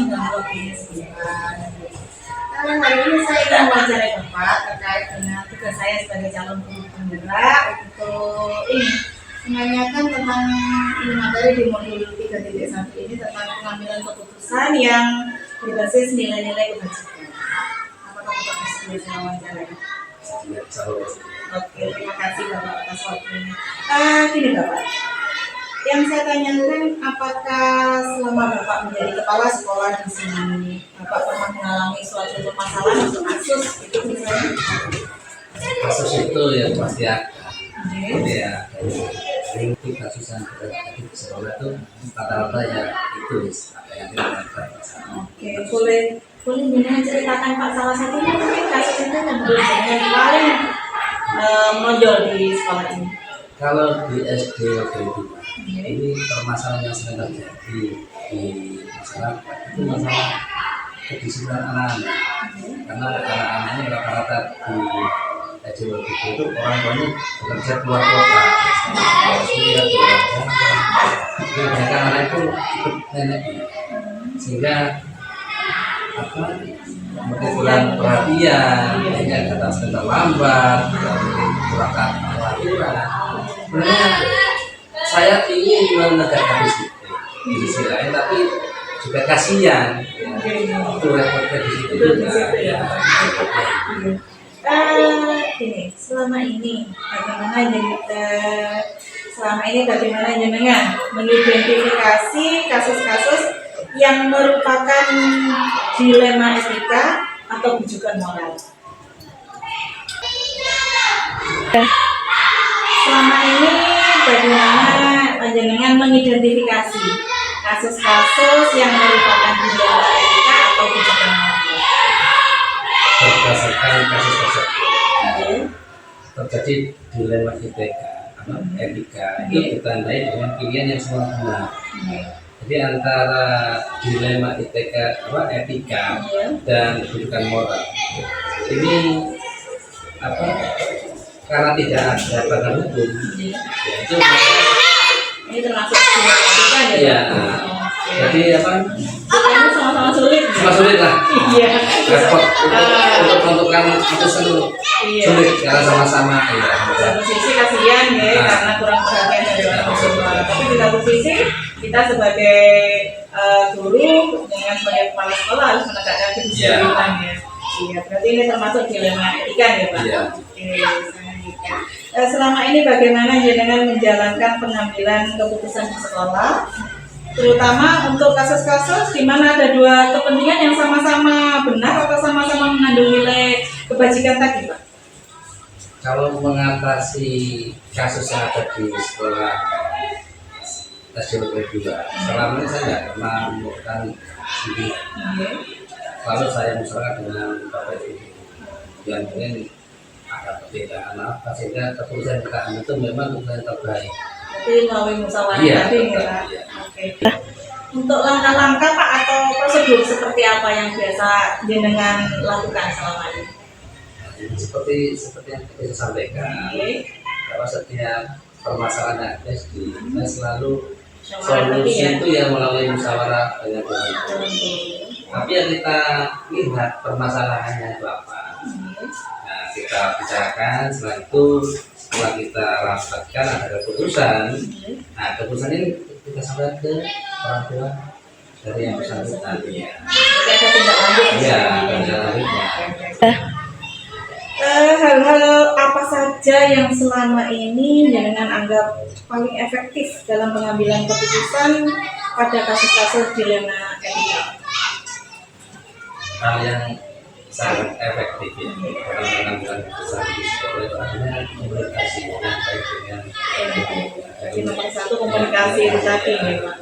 mengganggu waktunya sebentar. Hari ini saya ingin wawancara Bapak terkait dengan tugas saya sebagai calon penggerak untuk ini menanyakan tentang ini materi di modul 3.1 ini tentang pengambilan keputusan yang berbasis nilai-nilai kebajikan. Apakah Bapak bersedia dengan wawancara? Oke, terima kasih Bapak atas waktunya. Gini Bapak, yang saya tanyakan, apakah selama Bapak menjadi kepala sekolah di sini, Bapak pernah mengalami suatu permasalahan atau kasus itu misalnya? Kasus itu ya pasti ada. Ya, itu kasus yang terjadi di sekolah itu rata-rata ya itu apa yang dilakukan. Oke, boleh dengan ceritakan Pak salah satunya mungkin kasus itu yang paling menonjol di sekolah ini. Kalau di SD waktu itu ini permasalahan yang sering terjadi di masyarakat itu masalah kedisiplinan anak-anak. Karena anak-anak ini rata-rata di SD waktu itu orang tuanya bekerja keluar kota, kuliah di luar Jawa. Jadi mereka anak itu ikut neneknya, sehingga mungkin kurang perhatian, datang sebentar lambat, kurang aturan. Sebenarnya saya ingin menegakkan disiplin di sisi lain, tapi juga kasihan. Itu repotnya di situ juga. Gini, selama ini bagaimana jenengan mengidentifikasi kasus-kasus yang merupakan dilema etika atau bujukan moral? Selama ini bagaimana jenengan mengidentifikasi kasus-kasus yang merupakan dilema etika atau bujukan moral? Berdasarkan kasus tersebut terjadi dilema etika itu ditandai dengan pilihan yang semua benar. Jadi antara dilema etika dan kedudukan moral ini karena tidak ada badan hukum, itu ini termasuk dilema etika ya. Jadi ini sama-sama sulit. Sulit lah. Iya. Repot untuk menentukan keputusan sulit karena sama-sama. Satu sisi kasihan ya karena kurang perhatian dari orang tua. Tapi di satu sisi kita sebagai guru dengan sebagai kepala sekolah harus menegakkan kedisiplinan ya. Iya, berarti ini termasuk dilema etika ya Pak. Iya. Selama ini bagaimana jenengan menjalankan pengambilan keputusan di sekolah? Terutama untuk kasus-kasus di mana ada dua kepentingan yang sama-sama benar atau sama-sama mengandung nilai kebajikan tadi, Pak? Kalau mengatasi kasus yang ada di sekolah SD 2, selama ini saya tidak pernah melakukan sendiri. Lalu saya musyawarah dengan Bapak Ibu yang mungkin ada perbedaan apa sehingga keputusan kita ambil itu memang keputusan terbaik. Jadi melalui musyawarah tadi ya Pak. Oke. Untuk langkah-langkah Pak atau prosedur seperti apa yang biasa jenengan lakukan selama ini? Seperti yang kita sampaikan, bahwa setiap permasalahan yang ada kita selalu solusi itu ya melalui musyawarah dengan orang. Tapi yang kita lihat permasalahannya itu apa. Nah, kita bicarakan, setelah itu setelah kita rapatkan ada keputusan. Nah, keputusan ini kita sampaikan ke orang tua dari yang bersangkutan. Ada tindak lanjut. Iya, tindak lanjutnya. Hal-hal apa saja yang selama ini jenengan anggap paling efektif dalam pengambilan keputusan pada kasus-kasus dilema etika? Hal yang sangat efektif ya dalam pengambilan keputusan di sekolah itu adalah komunikasi yang baik dengan jadi nomor satu komunikasi itu tadi ya Pak.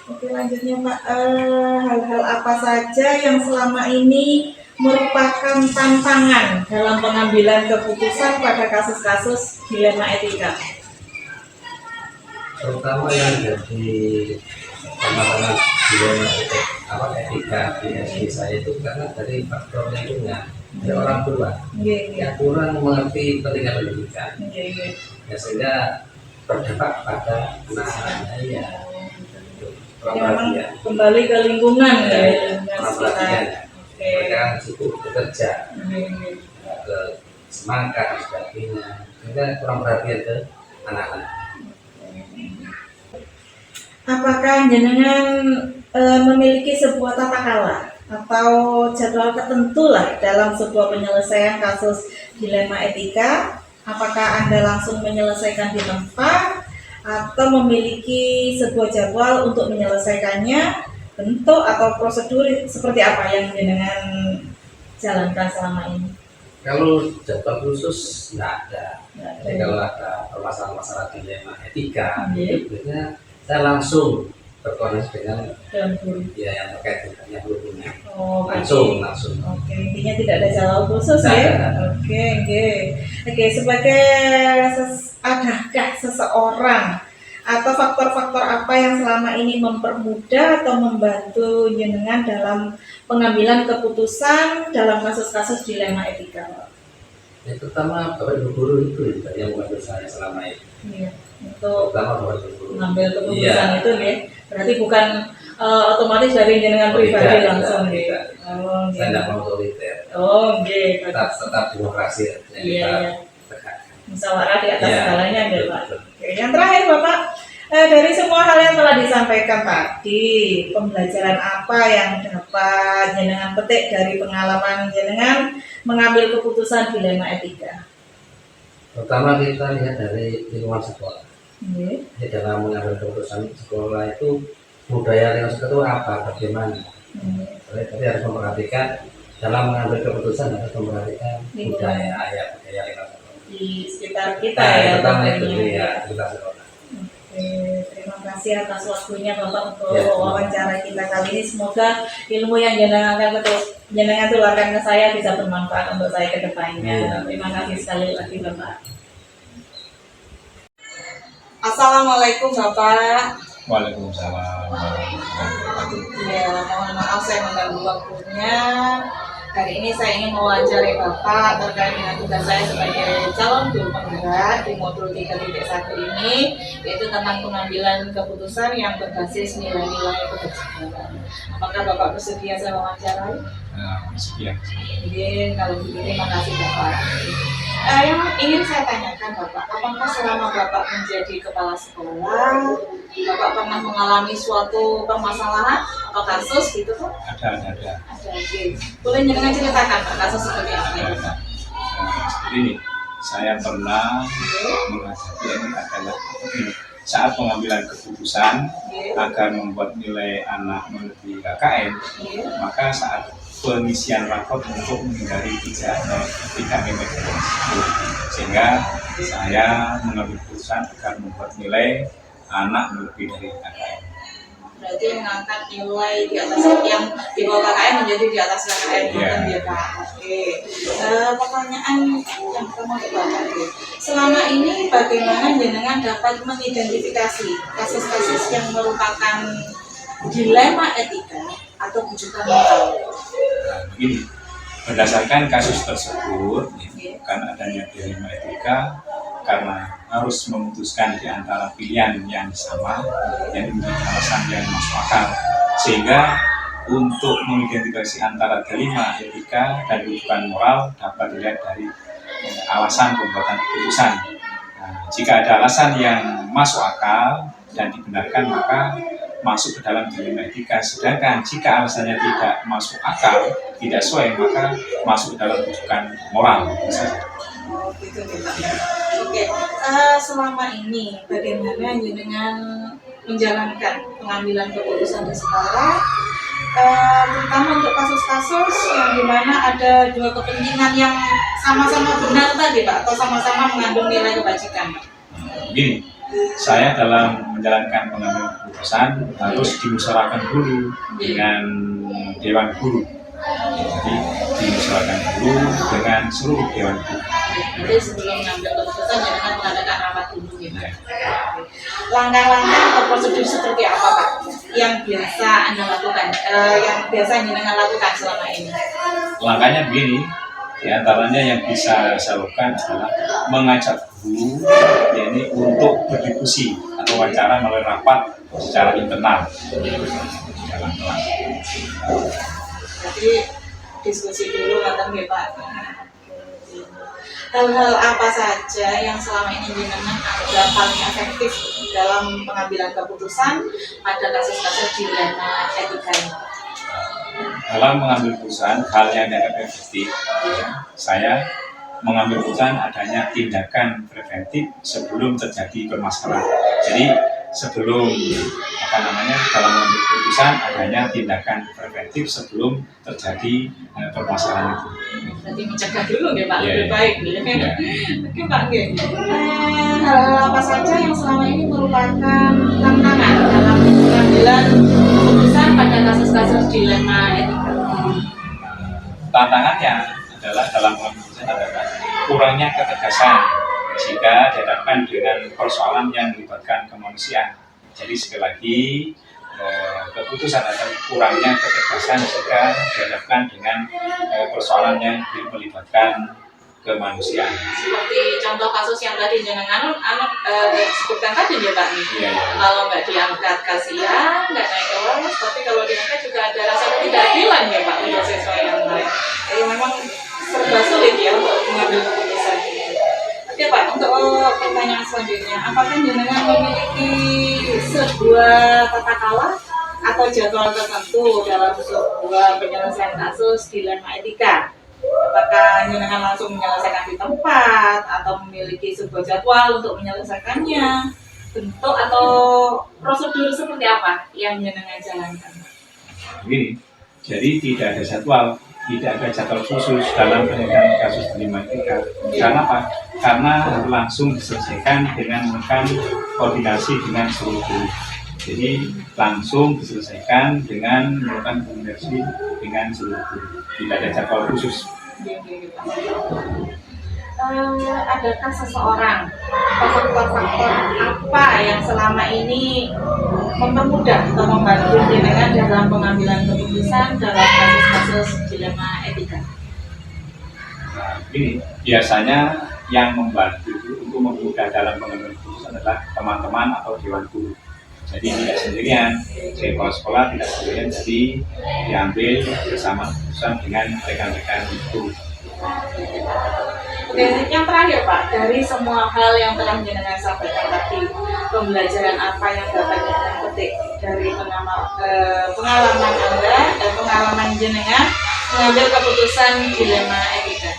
Oke, lanjutnya Pak, hal-hal apa saja yang selama ini merupakan tantangan dalam pengambilan keputusan pada kasus-kasus dilema etika? Terutama yang jadi permasalahan dilema etika di SD saya itu karena dari faktor lingkungan dari orang tua yang kurang mengerti pentingnya pendidikan, ya sehingga berdampak pada anak-anaknya ya. kurang Jadi memang perhatian. kembali ke lingkungan ya, lingkungan Kurang sekitar. perhatian. Oke. Mereka kan sibuk bekerja, Hmm. ke semangka dan sebagainya. Mereka kurang perhatian ke anak-anak. Apakah jenengan memiliki sebuah tata krala atau jadwal tertentu lah dalam sebuah penyelesaian kasus dilema etika? Apakah Anda langsung menyelesaikan di tempat atau memiliki sebuah jadwal untuk menyelesaikannya? Bentuk atau prosedur seperti apa yang jenengan jalankan selama ini? Kalau jadwal khusus nggak ada. Nggak ada. Jadi kalau ada permasalahan-masalah dilema etika, Iya. itu biasanya saya langsung berkoordinasi dengan Dalam guru. ya yang terkait dengan yang berhubungan. Oh, Langsung. Oke, intinya tidak ada jadwal khusus Tidak ya. ada. Oke, sebagai adakah seseorang atau faktor-faktor apa yang selama ini mempermudah atau membantu jenengan dalam pengambilan keputusan dalam kasus-kasus dilema etika? Yang pertama Bapak Ibu guru itu yang membantu saya selama ini. Iya, untuk Pertama Bapak Ibu guru. mengambil keputusan Iya. itu nih, berarti bukan otomatis dari jenengan Oh, pribadi tidak, langsung tidak, nih. tidak. Oh, Saya tidak gitu. mau otoriter. Oh, gitu. Tetap demokrasi yang Iya, kita iya. tegakkan. Musyawarah di atas Iya, segalanya gitu betul, Pak. betul. Oke, yang terakhir Bapak, dari semua hal yang telah disampaikan tadi, pembelajaran apa yang dapat jenengan petik dari pengalaman jenengan mengambil keputusan dilema etika? Pertama kita lihat dari lingkungan sekolah. Iya. Jadi dalam mengambil keputusan sekolah itu budaya lingkungan sekolah itu apa, bagaimana. Jadi harus memperhatikan dalam mengambil keputusan harus memperhatikan Lingkungan. budaya lingkungan sekolah. Di sekitar kita Nah, ya. yang pertama itu tentunya. ya lingkungan sekolah. Oke, terima kasih atas waktunya Bapak untuk Ya. wawancara kita kali ini. Semoga ilmu yang jenengan tularkan ke saya bisa bermanfaat untuk saya ke depannya. Ya. Terima kasih sekali lagi Bapak. Assalamualaikum Bapak. Waalaikumsalam warahmatullahi wabarakatuh. Ya, mohon maaf saya mengganggu waktunya. Hari ini saya ingin mewawancari Bapak terkait dengan tugas saya sebagai calon guru penggerak di modul 3.1 ini, yaitu tentang pengambilan keputusan yang berbasis nilai-nilai kebajikan. Apakah Bapak bersedia saya wawancarai? Sekian. Jadi kalau begitu terima kasih Bapak. Yang ingin saya tanyakan Bapak, apakah selama Bapak menjadi kepala sekolah, Bapak pernah mengalami suatu permasalahan atau kasus gitu kan? Ada. Ada, oke. Boleh jenengan ceritakan Pak, kasus seperti apa ya? Seperti ini, saya pernah menghadapi ini adalah begini. Saat pengambilan keputusan agar membuat nilai anak melebihi KKM, maka saat pengisian rapot untuk menghindari tidak emergensi, sehingga saya mengambil keputusan agar membuat nilai anak melebihi dari KKM. Berarti mengangkat nilai di atas yang di bawah KKM menjadi di atas KKM, bukan ya Pak? Oke. Pertanyaan yang pertama untuk Bapak, selama ini bagaimana jenengan dapat mengidentifikasi kasus-kasus yang merupakan dilema etika atau bujukan moral? Nah, begini, berdasarkan kasus tersebut, bukan adanya dilema etika karena harus memutuskan di antara pilihan yang sama, yang menjadi alasan yang masuk akal, sehingga untuk mengidentifikasi antara dilema etika dan rujukan moral dapat dilihat dari alasan pembuatan keputusan. Nah, jika ada alasan yang masuk akal dan dibenarkan, maka masuk ke dalam dilema etika. Sedangkan jika alasannya tidak masuk akal, tidak sesuai, maka masuk ke dalam rujukan moral. Oh, gitu nih Pak. Oke, selama ini bagaimana jenengan menjalankan pengambilan keputusan di sekolah, terutama untuk kasus-kasus yang dimana ada dua kepentingan yang sama-sama benar tadi Pak, atau sama-sama mengandung nilai kebajikan Pak? Begini, saya dalam menjalankan pengambilan keputusan harus dimusyawarahkan dulu dengan Dewan Guru. Jadi dimusyawarahkan dulu dengan seluruh Dewan Guru. Jadi sebelum mengambil keputusan jangan mengadakan rapat dulu gitu. Langkah-langkah atau prosedur seperti apa Pak yang biasa Anda lakukan, yang biasa jenengan lakukan selama ini? Langkahnya begini, di antaranya yang bisa saya lakukan adalah mengajak guru, yakni untuk berdiskusi atau wawancara melalui rapat secara internal dalam kelas. Jadi diskusi dulu kadang ya Pak. Hal-hal apa saja yang selama ini jenengan anggap paling efektif dalam pengambilan keputusan pada kasus-kasus dilema etika ini? Dalam mengambil keputusan, hal yang dianggap efektif, saya mengambil keputusan adanya tindakan preventif sebelum terjadi permasalahan. Jadi sebelum dalam mengambil keputusan adanya tindakan preventif sebelum terjadi permasalahan itu. Berarti mencegah dulu ya Pak, Iya, lebih iya. baik ya. Iya. Oke Pak, hal-hal apa saja yang selama ini merupakan tantangan dalam pengambilan keputusan pada kasus-kasus dilema etika? Tantangannya adalah dalam mengambil keputusan adalah kurangnya ketegasan jika dihadapkan dengan persoalan yang melibatkan kemanusiaan. Jadi sekali lagi keputusan adalah kurangnya ketegasan jika dihadapkan dengan persoalan yang melibatkan kemanusiaan. Seperti contoh kasus yang tadi jenengan sebutkan tadi ya Pak nih. Iya, iya. Kalau nggak diangkat kasihan, nggak naik kelas, tapi kalau diangkat juga ada rasa ketidakadilan ya Pak untuk siswa yang lain. Jadi memang serba sulit ya untuk mengambil keputusan. Oke Pak, untuk pertanyaan selanjutnya, apakah jenengan memiliki sebuah tata kelola atau jadwal tertentu dalam sebuah penyelesaian kasus dilema etika? Apakah jenengan langsung menyelesaikan di tempat atau memiliki sebuah jadwal untuk menyelesaikannya? Bentuk atau prosedur seperti apa yang jenengan jalankan? Begini, jadi tidak ada jadwal khusus dalam penyelesaian kasus dilema etika. Karena apa? Karena langsung diselesaikan dengan melakukan koordinasi dengan seluruh guru. Jadi langsung diselesaikan dengan melakukan koordinasi dengan seluruh guru. Tidak ada jadwal khusus. Adakah seseorang atau faktor-faktor apa yang selama ini mempermudah atau membantu jenengan dalam pengambilan keputusan dalam kasus-kasus dilema etika? Ini biasanya yang membantu untuk memudahkan dalam pengambilan keputusan adalah teman-teman atau dewan guru. Jadi tidak sendirian, di sekolah tidak sendirian, jadi diambil bersama keputusan dengan rekan-rekan guru. Dan yang terakhir Pak, dari semua hal yang telah jenengan sampaikan tadi, pembelajaran apa yang dapat jenengan petik dari pengalaman Anda dan pengalaman jenengan mengambil keputusan dilema etika?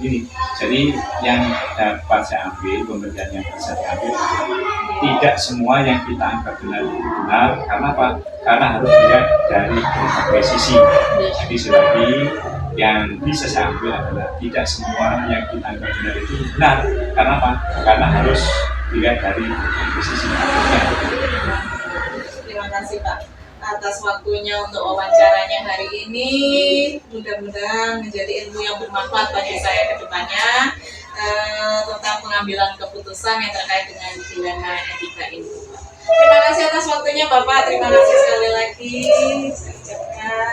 Ini, jadi yang dapat saya ambil, pembelajaran yang bisa diambil, tidak semua yang kita anggap benar itu benar. Karena apa? Karena harus dilihat dari berbagai sisi. Jadi selagi yang bisa saya ambil adalah tidak semua yang kita anggap benar itu benar. Karena apa? Karena harus dilihat dari berbagai sisi. Terima kasih Pak atas waktunya untuk wawancaranya hari ini. Mudah-mudahan menjadi ilmu yang bermanfaat bagi saya ke depannya tentang pengambilan keputusan yang terkait dengan dilema etika ini. Terima kasih atas waktunya Bapak. Terima kasih sekali lagi. Saya ucapkan